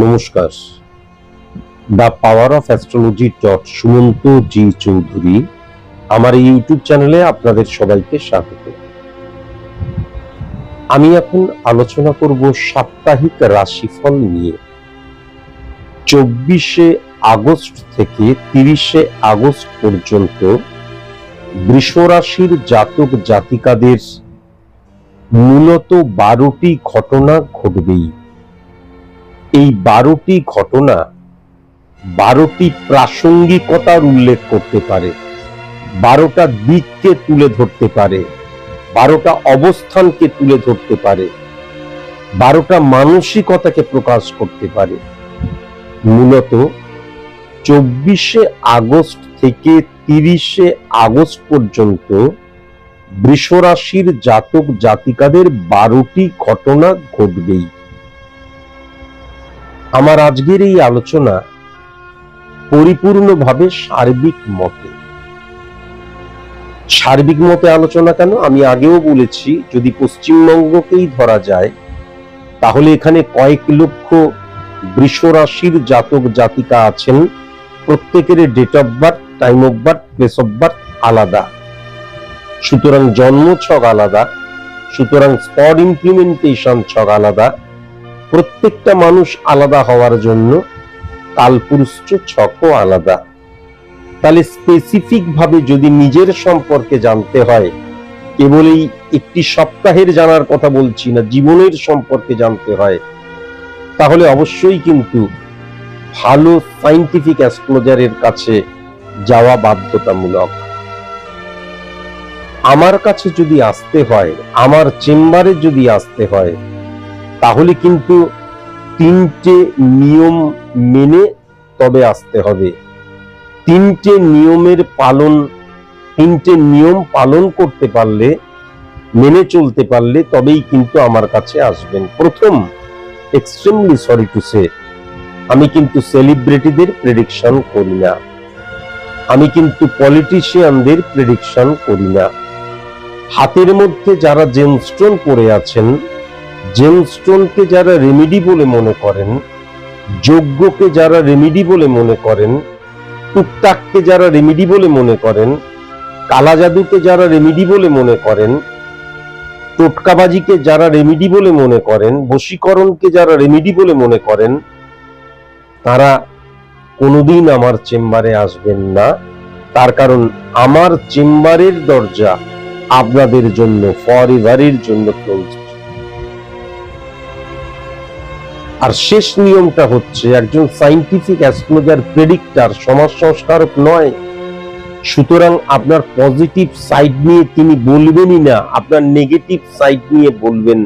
নমস্কার। The power of astrology Sumanta G Chowdhury আমার এই ইউটিউব চ্যানেলে আপনাদের সবাইকে স্বাগত। আমি এখন আলোচনা করব সাপ্তাহিক রাশিফল নিয়ে। 24শে আগস্ট থেকে 30শে আগস্ট পর্যন্ত বৃষ রাশির জাতক জাতিকাদের মূলত 12টি ঘটনা ঘটবেই। এই 12টি ঘটনা 12টি প্রাসঙ্গিকতার উল্লেখ করতে পারে, 12টা দিককে তুলে ধরতে পারে, 12টা অবস্থানকে তুলে ধরতে পারে, 12টা মানসিকতাকে প্রকাশ করতে পারে। মূলত 24শে আগস্ট থেকে 30শে আগস্ট পর্যন্ত বৃষ রাশির জাতক জাতিকাদের 12টি ঘটনা ঘটবেই। আমার আজকের এই আলোচনা পরিপূর্ণভাবে সার্বিক মতে আলোচনা। কেন? আমি আগেও বলেছি, যদি পশ্চিমবঙ্গকেই ধরা যায় তাহলে এখানে কয়েক লক্ষ বৃষ রাশির জাতক জাতিকা আছেন। প্রত্যেকের date of birth, time of birth, place of birth আলাদা, সুতরাং জন্ম ছক আলাদা, সুতরাং স্পট ইমপ্লিমেন্টেশন ছক আলাদা। প্রত্যেকটা মানুষ আলাদা হওয়ার জন্য কালপুরুষ ছকও আলাদা। তাহলে স্পেসিফিক ভাবে যদি নিজের সম্পর্কে জানতে হয়, কেবল এই একটি সপ্তাহের জানার কথা বলছি না, জীবনের সম্পর্কে জানতে হয়, তাহলে অবশ্যই কিন্তু ভালো সায়েন্টিফিক অ্যাস্ট্রোলজারের কাছে যাওয়া বাধ্যতামূলক। আমার কাছে যদি আসতে হয়, আমার চেম্বারে যদি আসতে হয়, তাহলে কিন্তু 3টে নিয়ম মেনে তবে আসতে হবে। 3টে নিয়ম পালন করতে পারলে, মেনে চলতে পারলে তবেই কিন্তু আমার কাছে আসবেন। প্রথম, এক্সট্রিমলি সরি টু সে, আমি কিন্তু সেলিব্রিটিদের প্রেডিকশন করি না, আমি কিন্তু পলিটিশিয়ানদের প্রেডিকশন করি না। হাতের মধ্যে যারা জেমস্টোন পরে আছেন, জেমস্টোনকে যারা রেমেডি বলে মনে করেন, যজ্ঞকে যারা রেমেডি বলে মনে করেন, টুকটাককে যারা রেমেডি বলে মনে করেন, কালা জাদুকে যারা রেমেডি বলে মনে করেন, টোটকাবাজিকে যারা রেমেডি বলে মনে করেন, বশীকরণকে যারা রেমেডি বলে মনে করেন, তারা কোনোদিন আমার চেম্বারে আসবেন না। তার কারণ আমার চেম্বারের দরজা আপনাদের জন্য ফরএভারের জন্য ক্লোজ। আর শেষ নিয়মটা হচ্ছে, একজন সায়েন্টিফিক অ্যাস্ট্রোলজার প্রেডিক্টর, সমাজ সংস্কারক নয়। সুতরাং আপনার পজিটিভ সাইড নিয়ে তিনি বলবেনই না, আপনার নেগেটিভ সাইড নিয়ে বলবেন।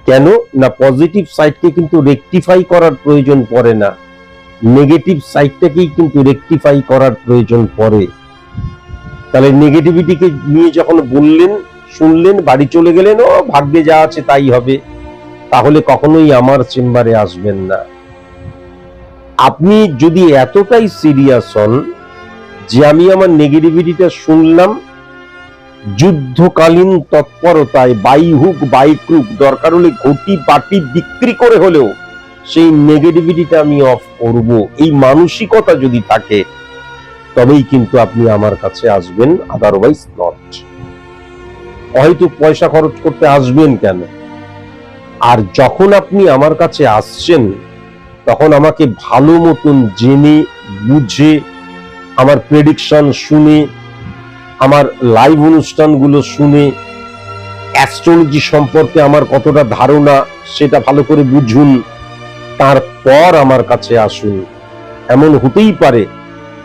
কেন না? পজিটিভ সাইডকে কিন্তু রেকটিফাই করার প্রয়োজন পড়ে না, নেগেটিভ সাইডটাকেই কিন্তু রেকটিফাই করার প্রয়োজন পড়ে। তাহলে নেগেটিভিটিকে নিয়ে যখন বললেন, শুনলেন, বাড়ি চলে গেলেন, ও ভাগ্যে যা আছে তাই হবে, তাহলে কখনোই আমার চেম্বারে আসবেন না। আপনি যদি এতটাই সিরিয়াস হন যে আমি আমার নেগেটিভিটিটা শুনলাম, যুদ্ধকালীন তৎপরতায় বাই হুক বাই ক্রুক, দরকার হলে ঘটি বাটি বিক্রি করে হলেও সেই নেগেটিভিটিটা আমি অফ করব, এই মানসিকতা যদি থাকে, তবেই কিন্তু আপনি আমার কাছে আসবেন, আদারওয়াইজ নট। হয়তো পয়সা খরচ করতে আসবেন কেন? আর যখন আপনি আমার কাছে আসছেন, তখন আমাকে ভালো মতন জেনে বুঝে, আমার প্রেডিকশন শুনে, আমার লাইভ অনুষ্ঠানগুলো শুনে, অ্যাস্ট্রোলজি সম্পর্কে আমার কতটা ধারণা সেটা ভালো করে বুঝুন, তারপর আমার কাছে আসুন। এমন হতেই পারে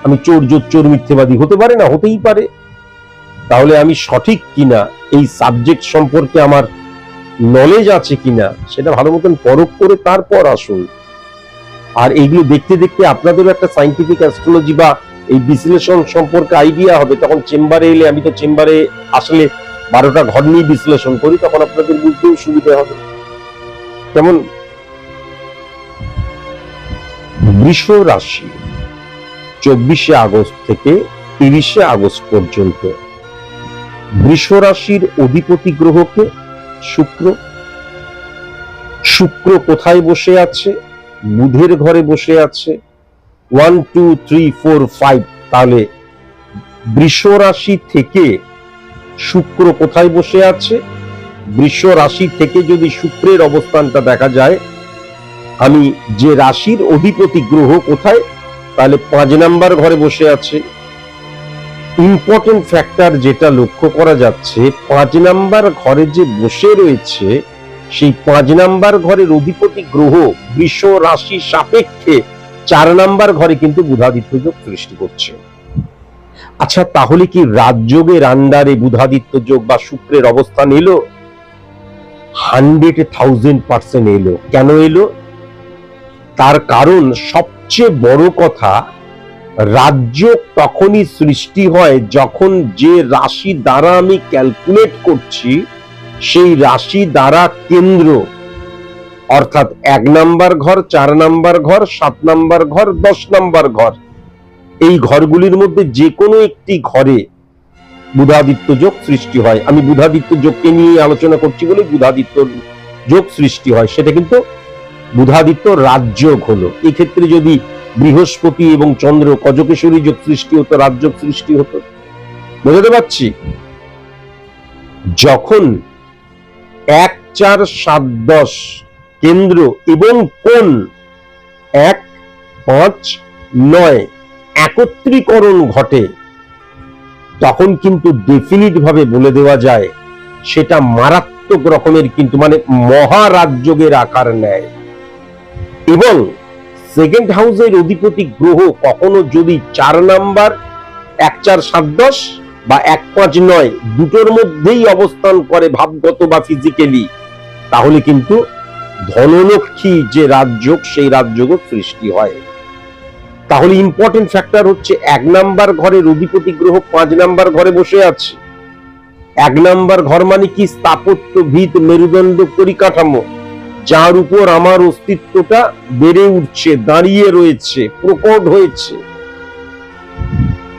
আমি চোর মিথ্যেবাদী, হতে পারে না? হতেই পারে। তাহলে আমি সঠিক কিনা, এই সাবজেক্ট সম্পর্কে আমার নলেজ আছে কিনা, সেটা ভালো মতন পরখ করে তারপর আসুন। আর এইগুলো দেখতে দেখতে আপনাদেরও একটা সায়েন্টিফিক অ্যাস্ট্রোলজি বা এই বিশ্লেষণ সম্পর্কে আইডিয়া হবে। তখন চেম্বারে এলে, আমি তো চেম্বারে আসলে 12টা ঘর নিয়ে বিশ্লেষণ করি, তখন আপনাদের বুঝতেও সুবিধা হবে। যেমন বৃষ রাশি 24শে আগস্ট থেকে 30শে আগস্ট পর্যন্ত, বৃষ রাশির অধিপতি গ্রহকে শুক্র। শুক্র কোথায় বসে আছে? বুধের ঘরে বসে আছে। 1 2 3 4 5। তাহলে বৃষ রাশি থেকে শুক্র কোথায় বসে আছে? বৃষ রাশি থেকে যদি শুক্রের অবস্থানটা দেখা যায়, আমি যে রাশির অধিপতি গ্রহ কোথায়, তাহলে 5 নাম্বার ঘরে বসে আছে। ইম্পর্টেন্ট ফ্যাক্টর যেটা লক্ষ্য করা যাচ্ছে, 5 নাম্বার ঘরে যে বসে রয়েছে, সেই 5 নাম্বার ঘরের অধিপতি গ্রহ বৃষ রাশি সাপেক্ষে 4 নাম্বার ঘরে কিন্তু বুধাদিত্য যোগ সৃষ্টি করছে। আচ্ছা, তাহলে কি রাজযোগের আন্ডারে বুধাদিত্য যোগ বা শুক্রের অবস্থান এলো? 100,000% এলো। কেন এলো? তার কারণ, সবচেয়ে বড় কথা, রাজযোগ তখনই সৃষ্টি হয় যখন যে রাশি দ্বারা আমি ক্যালকুলেট করছি, সেই রাশি দ্বারা কেন্দ্র, অর্থাৎ 1 নাম্বার ঘর, 4 নাম্বার ঘর, 7 নাম্বার ঘর, 10 নাম্বার ঘর, এই ঘরগুলির মধ্যে যে কোনো একটি ঘরে বুধাদিত্য যোগ সৃষ্টি হয়। আমি বুধাদিত্য যোগকে নিয়ে আলোচনা করছি বলে বুধাদিত্য যোগ সৃষ্টি হয়, সেটা কিন্তু বুধাদিত্য রাজযোগ হলো। এই ক্ষেত্রে যদি বৃহস্পতি এবং চন্দ্র কজকেশ্বরী যোগ সৃষ্টি হতো, রাজযোগ সৃষ্টি হতো। বুঝতে পারছি? যখন 1 4 7 10 কেন্দ্র এবং কোণ 1 5 9 একত্রীকরণ ঘটে, তখন কিন্তু ডেফিনিট ভাবে বলে দেওয়া যায় সেটা মারাত্মক রকমের, কিন্তু মানে মহারাজযোগের আকার নেয়। এবং সেকেন্ড হাউসের অধিপতি গ্রহ কখনো যদি 4 নাম্বার 1 4 7 10 বা 1 5 9 দুটোর মধ্যেই অবস্থান করে ভাবগত বা ফিজিক্যালি, তাহলে কিন্তু ধনলক্ষ্মী যে রাজযোগ, সেই রাজযোগও সৃষ্টি হয়। তাহলে ইম্পর্টেন্ট ফ্যাক্টর হচ্ছে 1 নাম্বার ঘরের অধিপতি গ্রহ 5 নাম্বার ঘরে বসে আছে। 1 নাম্বার ঘর মানে কি? স্থাপত্য, ভিত, মেরুদণ্ড, পরিকাঠামো, যার উপর আমার অস্তিত্বটা বেড়ে উঠছে, দাঁড়িয়ে রয়েছে, প্রকট হয়েছে।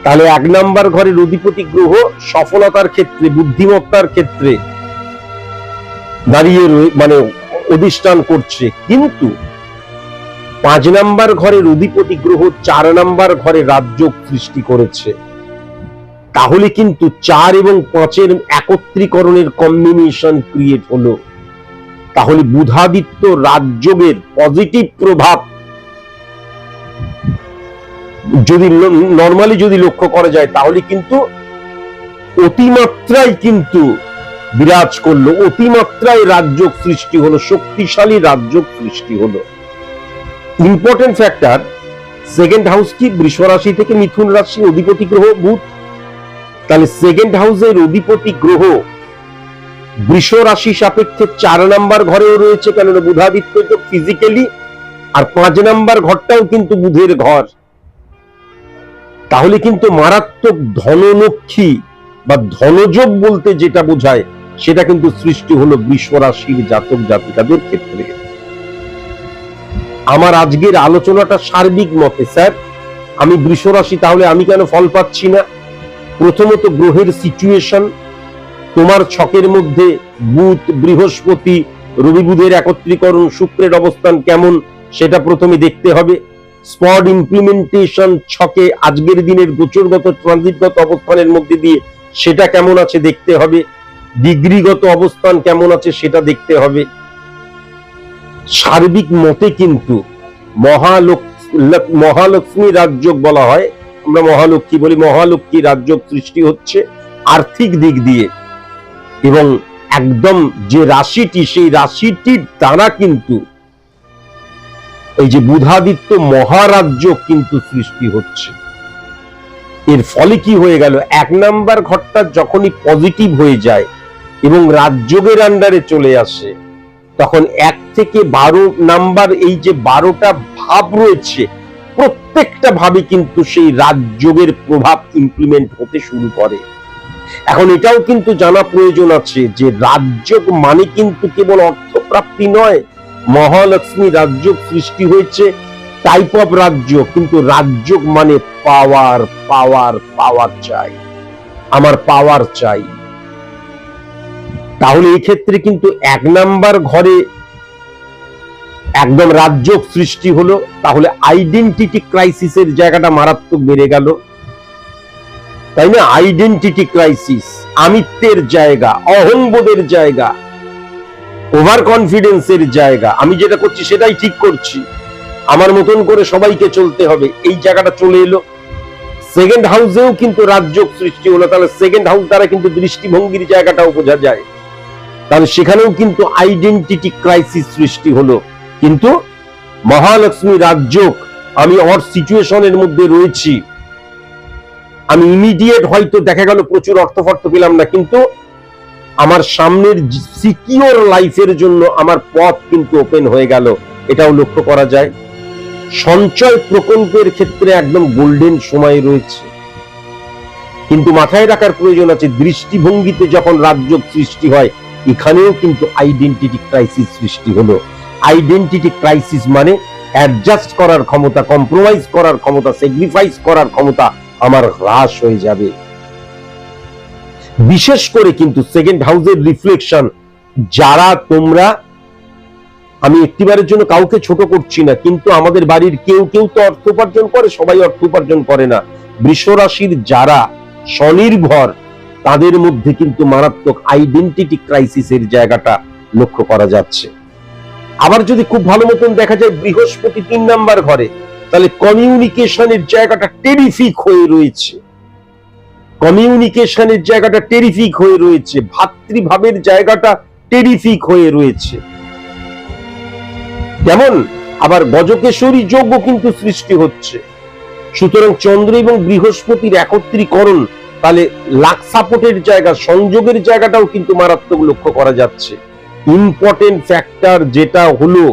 তাহলে 1 নাম্বার ঘরের অধিপতি গ্রহ সফলতার ক্ষেত্রে, বুদ্ধিমত্তার ক্ষেত্রে দাঁড়িয়ে মানে অধিষ্ঠান করছে। কিন্তু 5 নাম্বার ঘরের অধিপতি গ্রহ 4 নাম্বার ঘরে রাজযোগ সৃষ্টি করেছে। তাহলে কিন্তু 4 এবং 5-এর একত্রীকরণের কম্বিনেশন ক্রিয়েট হলো। তাহলে বুধাদিত্য রাজযোগের পজিটিভ প্রভাব যদি নরমালি যদি লক্ষ্য করা যায়, তাহলে কিন্তু অতিমাত্রায় কিন্তু বিরাজ করলো, অতিমাত্রায় রাজযোগ সৃষ্টি হলো, শক্তিশালী রাজযোগ সৃষ্টি হলো। ইম্পর্টেন্ট ফ্যাক্টর, সেকেন্ড হাউস কি? বৃষ রাশি থেকে মিথুন রাশি, অধিপতি গ্রহ বুধ। তাহলে সেকেন্ড হাউসের অধিপতি গ্রহ বৃষ রাশি সাপেক্ষে 4 নাম্বার ঘরেও রয়েছে, কেননা বুধাদিত্য যোগ ফিজিক্যালি, আর 5 নাম্বার ঘরটাও কিন্তু বুধের ঘর। তাহলে কিন্তু মারাত্মক ধনলক্ষ্মী বা ধনযোগ বলতে যেটা বোঝায়, সেটা কিন্তু সৃষ্টি হলো বৃষ রাশির জাতক জাতিকাদের ক্ষেত্রে। আমার আজকের আলোচনাটা সার্বিক মতে, স্যার আমি বৃষ রাশি, তাহলে আমি কেন ফল পাচ্ছি না? প্রথমত গ্রহের সিচুয়েশন, তোমার ছকের মধ্যে বুধ, বৃহস্পতি, রবি বুধের একত্রীকরণ, শুক্রের অবস্থান কেমন, সেটা প্রথমে দেখতে হবে। স্পট ইমপ্লিমেন্টেশন ছকে আজকের দিনের গোচরগত ট্রানজিটগত অবস্থানের মধ্যে দিয়ে সেটা কেমন আছে দেখতে হবে। ডিগ্রিগত অবস্থান কেমন আছে সেটা দেখতে হবে। সার্বিক মতে কিন্তু মহালক্ষ্মী রাজযোগ বলা হয়, আমরা মহালক্ষ্মী বলি, মহালক্ষ্মী রাজযোগ সৃষ্টি হচ্ছে আর্থিক দিক দিয়ে, এবং একদম যে রাশিটি, সেই রাশিটির দ্বারা কিন্তু এই যে বুধাদিত্য মহারাজযোগ কিন্তু সৃষ্টি হচ্ছে। এর ফলে কি হয়ে গেল, 1 নাম্বার ঘরটা যখনই পজিটিভ হয়ে যায় এবং রাজযোগের আন্ডারে চলে আসে, তখন 1 থেকে 12 নাম্বার এই যে 12টা ভাব রয়েছে, প্রত্যেকটা ভাবে কিন্তু সেই রাজযোগের প্রভাব ইমপ্লিমেন্ট হতে শুরু করে। এখন এটাও কিন্তু জানা প্রয়োজন আছে যে রাজযোগ মানে কিন্তু কেবল অর্থপ্রাপ্তি নয়। মহালক্ষ্মী রাজযোগ সৃষ্টি হয়েছে, টাইপ অফ রাজযোগ, কিন্তু রাজযোগ মানে পাওয়ার পাওয়ার পাওয়ার চাই, আমার পাওয়ার চাই। তাহলে এই ক্ষেত্রে কিন্তু 1 নাম্বার ঘরে একদম রাজযোগ সৃষ্টি হলো, তাহলে আইডেন্টিটি ক্রাইসিসের জায়গাটা মারাত্মক বেড়ে গেল, তাই না? আইডেন্টিটি ক্রাইসিস, আমিত্বের জায়গা, অহংবোধের জায়গা, ওভার কনফিডেন্সের জায়গা, আমি যেটা করছি সেটাই ঠিক করছি, আমার মতন করে সবাইকে চলতে হবে, এই জায়গাটা চলে এলো। সেকেন্ড হাউসেও কিন্তু রাজযোগ সৃষ্টি হলো, তাহলে সেকেন্ড হাউস দ্বারা কিন্তু দৃষ্টিভঙ্গির জায়গাটাও বোঝা যায়, তাহলে সেখানেও কিন্তু আইডেন্টিটি ক্রাইসিস সৃষ্টি হলো। কিন্তু মহালক্ষ্মী রাজযোগ, আমি অর সিচুয়েশনের মধ্যে রয়েছি, আমি ইমিডিয়েট হয়তো দেখা গেল প্রচুর অর্থ পেলাম না, কিন্তু আমার সামনের সিকিউর লাইফের জন্য আমার পথ কিন্তু ওপেন হয়ে গেল, এটাও লক্ষ্য করা যায়। সঞ্চয় প্রকল্পের ক্ষেত্রে একদম গোল্ডেন সময় রয়েছে, কিন্তু মাথায় রাখার প্রয়োজন আছে দৃষ্টিভঙ্গিতে যখন রাজযোগ সৃষ্টি হয়, এখানেও কিন্তু আইডেন্টিটি ক্রাইসিস সৃষ্টি হলো। আইডেন্টিটি ক্রাইসিস মানে অ্যাডজাস্ট করার ক্ষমতা, কম্প্রোমাইজ করার ক্ষমতা, স্যাক্রিফাইস করার ক্ষমতা আমার হ্রাস হয়ে যাবে। বিশেষ করে কিন্তু সেকেন্ড হাউসের রিফ্লেকশন, যারা তোমরা, আমি একটিবারের জন্য কাউকে ছোট করছি না, কিন্তু আমাদের বাড়ির কেউ কেউ তো অর্থ উপার্জন করে, সবাই অর্থ উপার্জন করে না। বৃষ রাশির যারা স্বনির্ভর, তাদের মধ্যে কিন্তু মারাত্মক আইডেন্টিটি ক্রাইসিসের জায়গাটা লক্ষ্য করা যাচ্ছে। আবার যদি খুব ভালো মতন দেখা যায় বৃহস্পতি 3 নাম্বার ঘরে, তাহলে কমিউনিকেশনের জায়গাটা টেরিফিক হয়ে রয়েছে, কমিউনিকেশনের জায়গাটা টেরিফিক হয়ে রয়েছে, ভাতৃভাবের জায়গাটা টেরিফিক হয়ে রয়েছে। যেমন আবার গজকেশরী যোগ্য কিন্তু সৃষ্টি হচ্ছে। সুতরাং চন্দ্র এবং বৃহস্পতির একত্রীকরণ, তাহলে লাক সাপোর্টের জায়গা, সংযোগের জায়গাটাও কিন্তু মারাত্মক লক্ষ্য করা যাচ্ছে। ইম্পর্টেন্ট ফ্যাক্টর যেটা হলো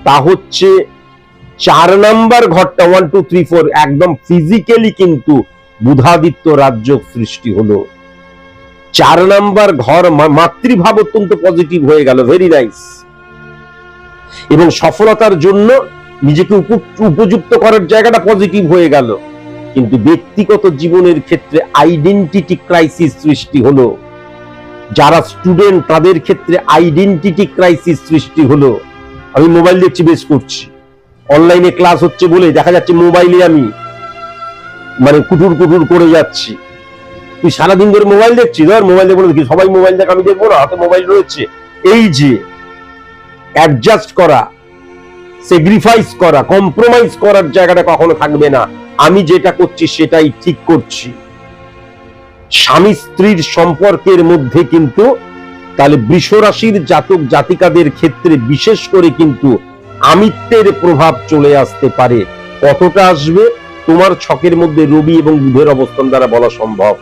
তা হচ্ছে 4 নাম্বার ঘরটা 1 2 3 4 একদম ফিজিক্যালি কিন্তু বুধাদিত্য রাজযোগ সৃষ্টি হলো। 4 নাম্বার ঘর মাতৃভাব অত্যন্ত পজিটিভ হয়ে গেল, ভেরি নাইস, এবং সফলতার জন্য নিজেকে উপযুক্ত করার জায়গাটা পজিটিভ হয়ে গেল। কিন্তু ব্যক্তিগত জীবনের ক্ষেত্রে আইডেন্টিটি ক্রাইসিস সৃষ্টি হলো। যারা স্টুডেন্ট তাদের ক্ষেত্রে আইডেন্টিটি ক্রাইসিস সৃষ্টি হলো। আমি মোবাইল দেখছি, বেশ করছি, অনলাইনে ক্লাস হচ্ছে বলে দেখা যাচ্ছে মোবাইলে আমি মানে কুটুর কুটুর করে যাচ্ছি। তুই সারাদিন ধরে মোবাইল দেখছিস, ধর মোবাইল দেখবো দেখি, সবাই মোবাইল দেখ, আমি দেখবো না, হাতে মোবাইল রয়েছে। এই যে অ্যাডজাস্ট করা, স্যাক্রিফাইস করা, কম্প্রোমাইজ করার জায়গাটা কখনো থাকবে না। আমি যেটা করছি সেটাই ঠিক করছি। স্বামী স্ত্রীর সম্পর্কের মধ্যে কিন্তু তাহলে বৃষ রাশির জাতক জাতিকাদের ক্ষেত্রে বিশেষ করে কিন্তু আমিত্বের প্রভাব চলে আসতে পারে। কতটা আসবে তোমার ছকের মধ্যে রবি এবং বুধের অবস্থান দ্বারা বলা সম্ভব,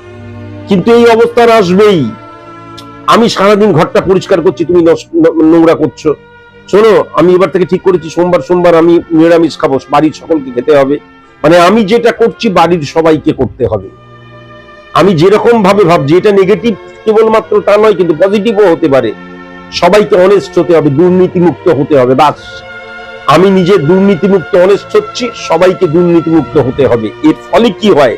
কিন্তু এই অবস্থান আসবেই। আমি সারাদিন ঘরটা পরিষ্কার করছি, তুমি নোংরা করছো। শোনো, আমি এবার থেকে ঠিক করেছি সোমবার আমি নিরামিষ খাবো, বাড়ির সকলকে খেতে হবে, মানে আমি যেটা করছি বাড়ির সবাইকে করতে হবে। আমি যেরকম ভাবে ভাবছি, এটা নেগেটিভ কেবলমাত্র তা নয়, কিন্তু পজিটিভও হতে পারে। সবাইকে অনেস্ট হতে হবে, দুর্নীতিমুক্ত হতে হবে, বাস। আমি নিজে দুর্নীতিমুক্ত অনেস্ট হচ্ছি, সবাইকে দুর্নীতিমুক্ত হতে হবে। এর ফলে কি হয়,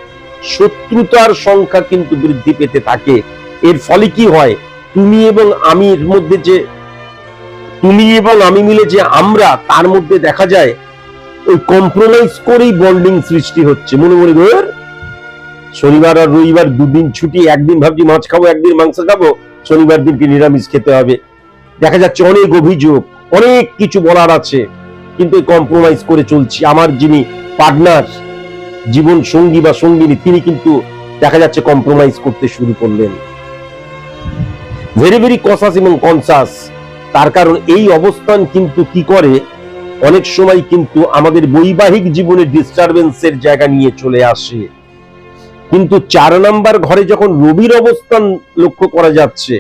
শত্রুতার সংখ্যা কিন্তু বৃদ্ধি পেতে থাকে। এর ফলে কি হয়, তুমি এবং আমির মধ্যে যে, তুমি এবং আমি মিলে যে আমরা, তার মধ্যে দেখা যায় ওই কম্প্রোমাইজ করেই বন্ডিং সৃষ্টি হচ্ছে। মনে মনে ধর শনিবার আর রবিবার 2 দিন ছুটি, একদিন ভাবছি মাছ খাবো, একদিন মাংস খাবো, শনিবার দিনকে নিরামিষ খেতে হবে। দেখা যাচ্ছে অনেক অভিযোগ, অনেক কিছু বলার আছে, কিন্তু কম্প্রোমাইজ করে চলছি। আমার যিনি পার্টনার, জীবন সঙ্গী বা সঙ্গিনী, তিনি কিন্তু দেখা যাচ্ছে কম্প্রোমাইজ করতে শুরু করলেন। ভেরি ভেরি কসাস এবং কনসাস। তার কারণ এই অবস্থান কিন্তু কি করে, অনেক সময় কিন্তু আমাদের বৈবাহিক জীবনে ডিস্টারবেন্সের জায়গা নিয়ে চলে আসে। কিন্তু 4 নাম্বার ঘরে যখন রবির অবস্থান লক্ষ্য করা যাচ্ছে,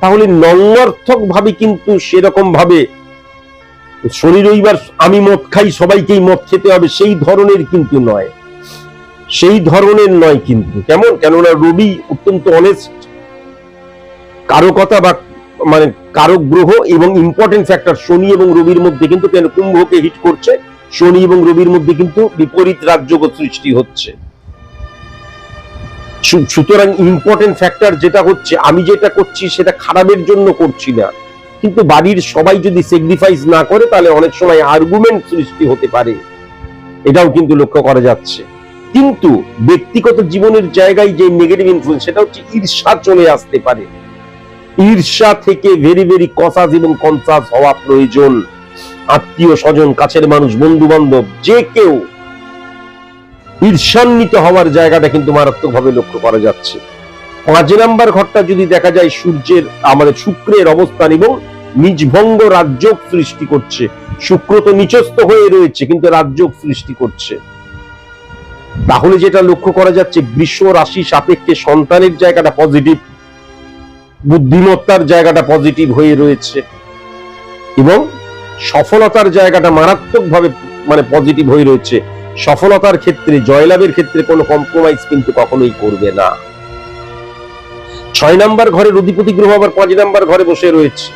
তাহলে নঙ্গর্থক ভাবে কিন্তু সেরকম ভাবে শনি রবিবার আমি মদ খাই সবাইকেই মদ খেতে হবে সেই ধরনের কিন্তু নয়, সেই ধরনের নয় কিন্তু। কেমন? কেননা রবি অত্যন্ত অনেস্ট কারকতা বা মানে কারক গ্রহ এবং ইম্পর্টেন্ট ফ্যাক্টর শনি এবং রবির মধ্যে কিন্তু কেন কুম্ভকে হিট করছে, শনি এবং রবির মধ্যে কিন্তু বিপরীত রাজযোগ সৃষ্টি হচ্ছে। সুতরাং ইম্পর্টেন্ট ফ্যাক্টর যেটা হচ্ছে, আমি যেটা করছি সেটা খারাপের জন্য করছি না, কিন্তু বাড়ির সবাই যদি স্যাক্রিফাইস না করে তাহলে অনেক সময় আর্গুমেন্ট সৃষ্টি হতে পারে, এটাও কিন্তু লক্ষ্য করা যাচ্ছে। কিন্তু ব্যক্তিগত জীবনের জায়গায় যে নেগেটিভ ইনফ্লুয়েন্স সেটা হচ্ছে ঈর্ষা চলে আসতে পারে। ঈর্ষা থেকে ভেরি ভেরি কসাস এবং কনসাস হওয়া প্রয়োজন। আত্মীয় স্বজন, কাছের মানুষ, বন্ধু বান্ধব যে কেউ ঈর্ষান্বিত হওয়ার জায়গাটা কিন্তু মারাত্মকভাবে লক্ষ্য করা যাচ্ছে। 5 নাম্বার ঘরটা যদি দেখা যায় সূর্যের আমাদের শুক্রের অবস্থান এবং নিজভঙ্গ রাজযোগ সৃষ্টি করছে। শুক্র তো নিচস্থ হয়ে রয়েছে কিন্তু রাজযোগ সৃষ্টি করছে। তাহলে যেটা লক্ষ্য করা যাচ্ছে, বৃষ রাশি সাপেক্ষে সন্তানের জায়গাটা পজিটিভ, বুদ্ধিমত্তার জায়গাটা পজিটিভ হয়ে রয়েছে এবং সফলতার জায়গাটা মারাত্মকভাবে মানে পজিটিভ হয়ে রয়েছে। সফলতার ক্ষেত্রে, জয়লাভের ক্ষেত্রে কোনো কম্প্রোমাইজ কিন্তু কখনোই করবে না। 6 নাম্বার ঘরের অধিপতি গ্রহ আবার 5 নাম্বার ঘরে বসে রয়েছে।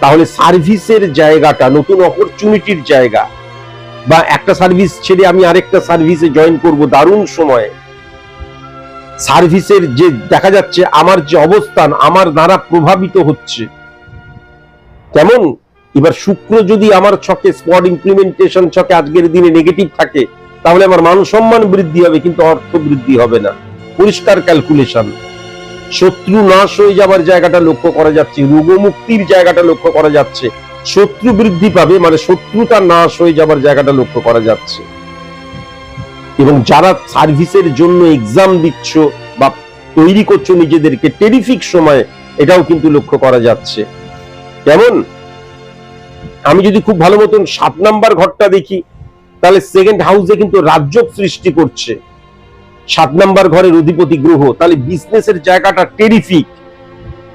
তাহলে সার্ভিসের জায়গাটা, নতুন অপরচুনিটির জায়গা, বা একটা সার্ভিস ছেড়ে আমি আরেকটা সার্ভিসে জয়েন করব, দারুণ সময়। সার্ভিসের যে দেখা যাচ্ছে আমার যে অবস্থান আমার দ্বারা প্রভাবিত হচ্ছে। কেমন? এবার শুক্র যদি আমার ছকে স্পট ইমপ্লিমেন্টেশন ছকে আজকের দিনে নেগেটিভ থাকে, তাহলে আমার মান সম্মান বৃদ্ধি হবে কিন্তু অর্থ বৃদ্ধি হবে না। পরিষ্কার ক্যালকুলেশন। শত্রু নাশ হয়ে যাবার জায়গাটা লক্ষ্য করা যাচ্ছে, রোগমুক্তির জায়গাটা লক্ষ্য করা যাচ্ছে, শত্রু বৃদ্ধি পাবে মানে শত্রুতা নাশ হয়ে যাবার জায়গাটা লক্ষ্য করা যাচ্ছে। এবং যারা সার্ভিসের জন্য এক্সাম দিচ্ছ বা তৈরি করছো নিজেদেরকে, টেরিফিক সময়, এটাও কিন্তু লক্ষ্য করা যাচ্ছে। কেমন? আমি যদি খুব ভালো মতন 7 নাম্বার ঘরটা দেখি, তাহলে সেকেন্ড হাউসে কিন্তু রাজযোগ সৃষ্টি করছে 7 নাম্বার ঘরের অধিপতি গ্রহ। তাহলে বিজনেসের জায়গাটা টেরিফিক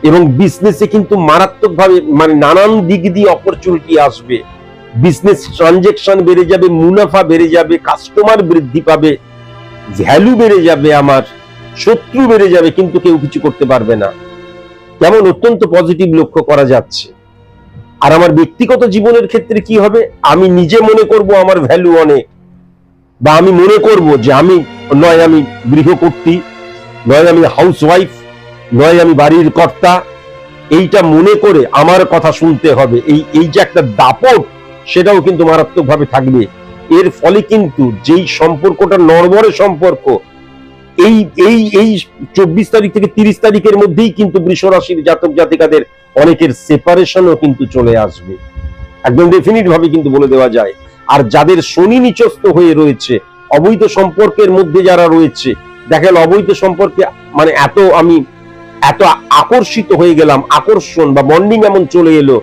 এবং বিজনেসে কিন্তু মারাত্মকভাবে মানে নানান দিক দিয়ে অপরচুনিটি আসবে। বিজনেস ট্রানজেকশন বেড়ে যাবে, মুনাফা বেড়ে যাবে, কাস্টমার বৃদ্ধি পাবে, ভ্যালু বেড়ে যাবে, আমার শত্রু বেড়ে যাবে কিন্তু কেউ কিছু করতে পারবে না। যেমন অত্যন্ত পজিটিভ লক্ষ্য করা যাচ্ছে। আর আমার ব্যক্তিগত জীবনের ক্ষেত্রে কি হবে, আমি নিজে মনে করব আমার ভ্যালু অনেক, বা আমি মনে করব যে আমি নয় আমি গৃহকর্ত্রী, নয় আমি হাউসওয়াইফ, নয় আমি বাড়ির কর্তা, এইটা মনে করে আমার কথা শুনতে হবে। এই যে একটা দাপট, সেটাও কিন্তু মারাত্মকভাবে থাকবে। এর ফলে কিন্তু যেই সম্পর্কটা নড়বড়ে সম্পর্ক, এই এই এই 24 তারিখ থেকে 30 তারিখের মধ্যেই কিন্তু বৃষ রাশির জাতক জাতিকাদের অনেকের সেপারেশনও কিন্তু চলে আসবে, একদম ডেফিনিট ভাবে কিন্তু বলে দেওয়া যায়। আর যাদের শনি নিচস্থ হয়ে রয়েছে, অবৈধ সম্পর্কের মধ্যে যারা রয়েছে, দেখেন অবৈধ সম্পর্কে মানে আমি এত আকর্ষিত হয়ে গেলাম, আকর্ষণ বা বন্ডিং এমন চলে এলো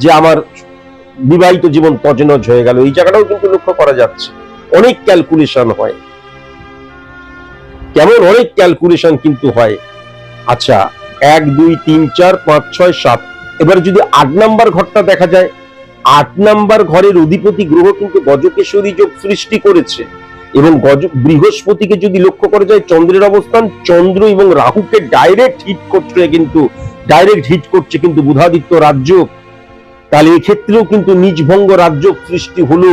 যে আমার বিবাহিত জীবন তজনজ হয়ে গেল, এই জায়গাটাও কিন্তু লক্ষ্য করা যাচ্ছে। অনেক ক্যালকুলেশন হয়, কেমন? অনেক ক্যালকুলেশন কিন্তু হয়। আচ্ছা, 1 2 3 4 5 6 7। এবার যদি 8 নাম্বার ঘরটা দেখা যায়, 8 নাম্বার ঘরের অধিপতি গ্রহ কিন্তু গজকেশরী যোগ সৃষ্টি করেছে এবং বৃহস্পতিকে যদি লক্ষ্য করা যায়, চন্দ্রের অবস্থান, চন্দ্র এবং রাহুকে ডাইরেক্ট হিট করছে কিন্তু বুধাদিত্য রাজযোগ। তাহলে এক্ষেত্রেও কিন্তু নিজভঙ্গ রাজযোগ সৃষ্টি হলো।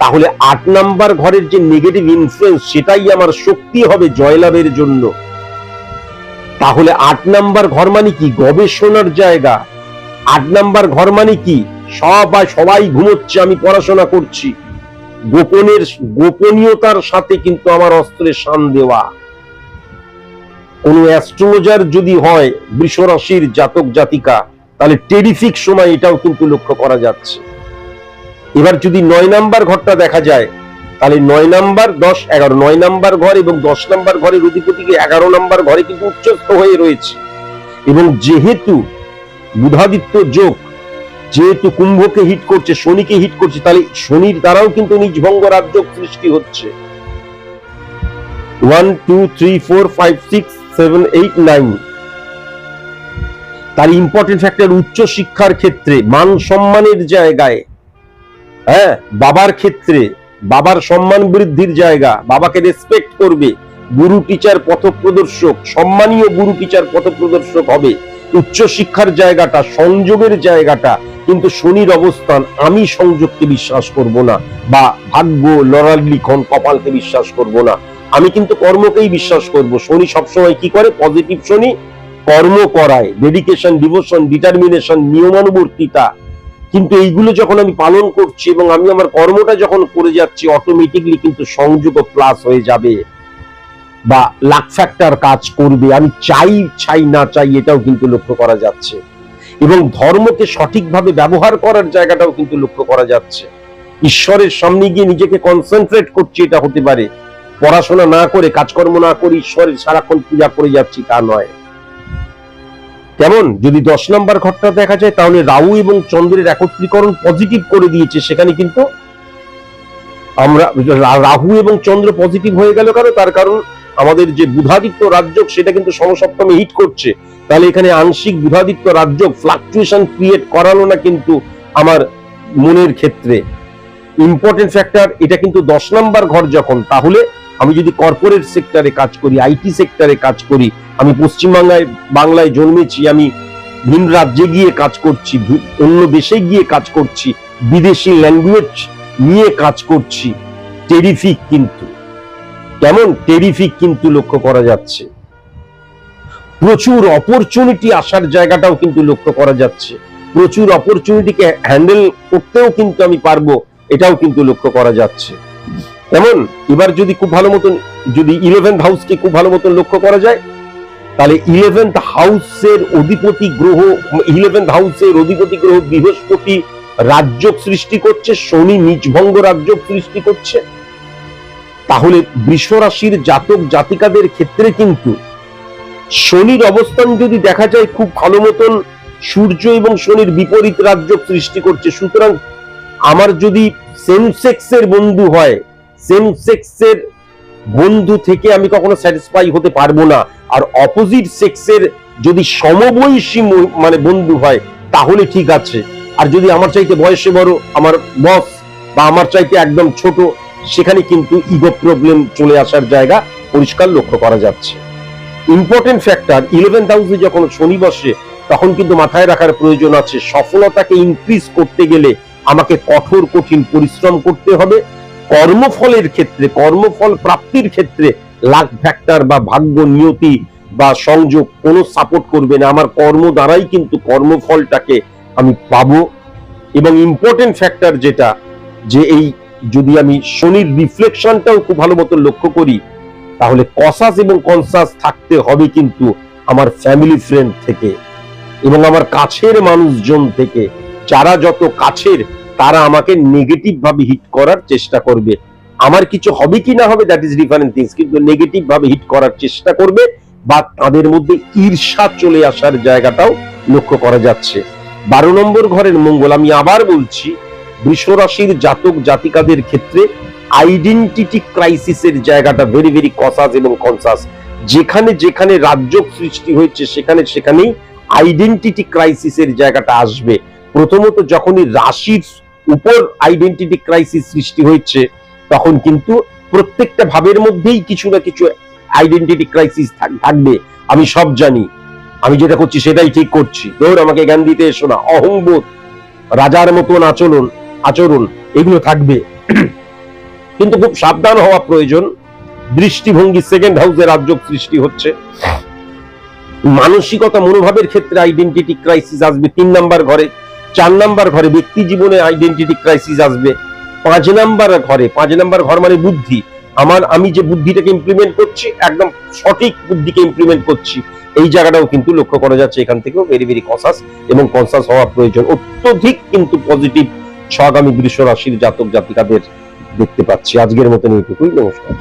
তাহলে 8 নাম্বার ঘরের যে নেগেটিভ ইনফ্লুয়েন্স, সেটাই আমার শক্তি হবে জয়লাভের জন্য। তাহলে 8 নাম্বার ঘর মানে কি? গবেষণার জায়গা। 8 নাম্বার ঘর মানে কি? সবাই ঘুমোচ্ছে, আমি পড়াশোনা করছি। গোপনীয়তার সাথে কিন্তু আমার অস্ত্রে শান দেওয়া। কোন অ্যাস্ট্রোলজার যদি হয় বৃষ রাশির জাতক জাতিকা, তাহলে টেরিফিক সময় এটাও কিন্তু লক্ষ্য করা যাচ্ছে। এবার যদি 9 নাম্বার ঘরটা দেখা যায়, তাহলে 9 নাম্বার 10 11 9 নাম্বার ঘর এবং 10 নাম্বার ঘরের অধিপতিকে 11 নাম্বার ঘরে কিন্তু উচ্চস্থ হয়ে রয়েছে। এবং যেহেতু বুধাদিত্য যোগ, যেহেতু কুম্ভকে হিট করছে, শনিকে হিট করছে, তাহলে শনির দ্বারাও কিন্তু নিজভঙ্গ রাজযোগ সৃষ্টি হচ্ছে। 1 2 3 4 5 6 7 8 9। তার ইম্পর্টেন্ট ফ্যাক্টর উচ্চ শিক্ষার ক্ষেত্রে, মান সম্মানের জায়গায়, হ্যাঁ, বাবার ক্ষেত্রে, বাবার সম্মান বৃদ্ধির জায়গা, বাবাকে রেসপেক্ট করবে, গুরু টিচার পথপ্রদর্শক, সম্মানীয় গুরু টিচার পথপ্রদর্শক হবে। উচ্চ শিক্ষার জায়গাটা, সংযোগের জায়গাটা, কিন্তু শনির অবস্থান, আমি সংযোগকে বিশ্বাস করব না, বা ভাগ্য, লড়ার লিখন, কপালকে বিশ্বাস করব না, আমি কিন্তু কর্মকেই বিশ্বাস করব। শনি সবসময় কি করে? পজিটিভ শনি কর্ম করায়, ডেডিকেশন, ডিভোশন, ডিটারমিনেশন, নিয়মানুবর্তিতা। কিন্তু এইগুলো যখন আমি পালন করছি এবং আমি আমার কর্মটা যখন করে যাচ্ছি, অটোমেটিকলি কিন্তু সংযোগ প্লাস হয়ে যাবে, বা লাক ফ্যাক্টর কাজ করবে। আমি চাই না চাই এটাও কিন্তু লক্ষ্য করা যাচ্ছে। এবং ধর্মকে সঠিকভাবে ব্যবহার করার জায়গাটাও কিন্তু লক্ষ্য করা যাচ্ছে। ঈশ্বরের সামনে গিয়ে নিজেকে কনসেন্ট্রেট করছি, এটা হতে পারে। পড়াশোনা না করে, কাজকর্ম না করে ঈশ্বরের সারাক্ষণ পূজা করে যাচ্ছি, তা নয়। কেমন? যদি 10 নম্বর ঘরটা দেখা যায়, তাহলে রাহু এবং চন্দ্রের একত্রীকরণ পজিটিভ করে দিয়েছে। সেখানে কিন্তু আমরা রাহু এবং চন্দ্র পজিটিভ হয়ে গেল কেন? তার কারণ আমাদের যে বুধাদিত্য রাজযোগ, সেটা কিন্তু সমসপ্তমে হিট করছে। তাহলে এখানে আংশিক বুধাদিত্য রাজযোগ ফ্লাকচুয়েশন ক্রিয়েট করালো না কিন্তু আমার মনের ক্ষেত্রে। ইম্পর্টেন্ট ফ্যাক্টর এটা কিন্তু 10 নম্বর ঘর যখন, তাহলে আমি যদি কর্পোরেট সেক্টরে কাজ করি, আইটি সেক্টরে কাজ করি, আমি বাংলায় জন্মেছি, আমি ভিন রাজ্যে গিয়ে কাজ করছি, অন্য দেশে গিয়ে কাজ করছি, বিদেশি ল্যাঙ্গুয়েজ নিয়ে কাজ করছি, টেরিফিক কিন্তু। কেমন? টেরিফিক কিন্তু লক্ষ্য করা যাচ্ছে। প্রচুর অপরচুনিটি আসার জায়গাটাও কিন্তু লক্ষ্য করা যাচ্ছে। প্রচুর অপরচুনিটিকে হ্যান্ডেল করতেও কিন্তু আমি পারবো, এটাও কিন্তু লক্ষ্য করা যাচ্ছে। কেমন? এবার যদি খুব ভালো মতন, যদি 11th হাউসকে খুব ভালো মতন লক্ষ্য করা যায়, তাহলে 11th হাউসের অধিপতি গ্রহ বৃহস্পতি রাজযোগ সৃষ্টি করছে, শনি নিচভঙ্গ রাজযোগ সৃষ্টি করছে। তাহলে বৃষ রাশির জাতক জাতিকাদের ক্ষেত্রে কিন্তু শনির অবস্থান যদি দেখা যায় খুব ভালো মতন, সূর্য এবং শনির বিপরীত রাজযোগ সৃষ্টি করছে। সুতরাং আমার যদি সেম সেক্সের বন্ধু হয়, সেম সেক্সের বন্ধু থেকে আমি কখনো স্যাটিসফাই হতে পারবো না। আর অপোজিট সেক্সের যদি সমবয়সী মানে বন্ধু হয়, তাহলে ঠিক আছে। আর যদি আমার চাইতে বয়সে বড় আমার বস, বা আমার চাইতে একদম ছোট, সেখানে কিন্তু ইগো প্রবলেম চলে আসার জায়গা পরিষ্কার লক্ষ্য করা যাচ্ছে। ইম্পর্টেন্ট ফ্যাক্টর 11th হাউসে যখন শনি বসে, তখন কিন্তু মাথায় রাখার প্রয়োজন আছে, সফলতাকে ইনক্রিজ করতে গেলে আমাকে কঠিন পরিশ্রম করতে হবে। কর্মফলের ক্ষেত্রে, কর্মফল প্রাপ্তির ক্ষেত্রে লাক ফ্যাক্টর বা ভাগ্য, নিয়তি বা সংযোগ কোনো সাপোর্ট করবে না। আমার কর্ম দ্বারাই কিন্তু কর্মফলটাকে আমি পাবো। এবং ইম্পর্টেন্ট ফ্যাক্টর যেটা, যে এই যদি আমি শনির রিফ্লেকশনটাও খুব ভালো মতো লক্ষ্য করি, তাহলে কসাস এবং কনসাস থাকতে হবে কিন্তু আমার ফ্যামিলি ফ্রেন্ড থেকে এবং আমার কাছের মানুষজন থেকে। যারা যত কাছের, তারা আমাকে নেগেটিভ ভাবে হিট করার চেষ্টা করবে। আমার কিছু হবে কি না হবে, দ্যাট ইজ ডিফারেন্ট থিংস, কিন্তু নেগেটিভ ভাবে হিট করার চেষ্টা করবে, বা তাদের মধ্যে ঈর্ষা চলে আসার জায়গাটাও লক্ষ্য করা যাচ্ছে। 12 নম্বর ঘরের মঙ্গল, আমি আবার বলছি, বৃষ রাশির জাতক জাতিকাদের ক্ষেত্রে আইডেন্টিটি ক্রাইসিসের জায়গাটা ভেরি ভেরি কসাস এবং কনসাস। যেখানে যেখানে রাজযোগ সৃষ্টি হয়েছে, সেখানেই আইডেন্টিটি ক্রাইসিসের জায়গাটা আসবে। প্রথমত যখনই রাশির উপর আইডেন্টিটি ক্রাইসিস সৃষ্টি হয়েছে, তখন কিন্তু প্রত্যেকটা ভাবের মধ্যেই কিছু না কিছু আইডেন্টিটি ক্রাইসিস থাকবে। আমি সব জানি, আমি যেটা করছি সেটাই ঠিক করছি, ধর আমাকে জ্ঞান দিতে এসো না, অহংবোধ, রাজার মতন আচরণ এগুলো থাকবে। কিন্তু খুব সাবধান হওয়া প্রয়োজন। দৃষ্টিভঙ্গি, 2nd হাউসে রাজযোগ সৃষ্টি হচ্ছে, মানসিকতা, মনোভাবের ক্ষেত্রে আইডেন্টিটি ক্রাইসিস আসবে 3 নম্বর ঘরে। 4 নম্বর ঘরে ব্যক্তি জীবনে আইডেন্টিটি ক্রাইসিস আসবে। 5 নম্বর ঘর মানে বুদ্ধি, আমি যে বুদ্ধিটাকে ইমপ্লিমেন্ট করছি, একদম সঠিক বুদ্ধিকে ইমপ্লিমেন্ট করছি, এই জায়গাটাও কিন্তু লক্ষ্য করা যাচ্ছে। এখান থেকেও ভেরি ভেরি কসাস এবং কনসাস হওয়া প্রয়োজন। অত্যধিক কিন্তু পজিটিভ ছক আমি বৃষ রাশির জাতক জাতিকাদের দেখতে পাচ্ছি। আজকের মতন এইটুকুই, নমস্কার।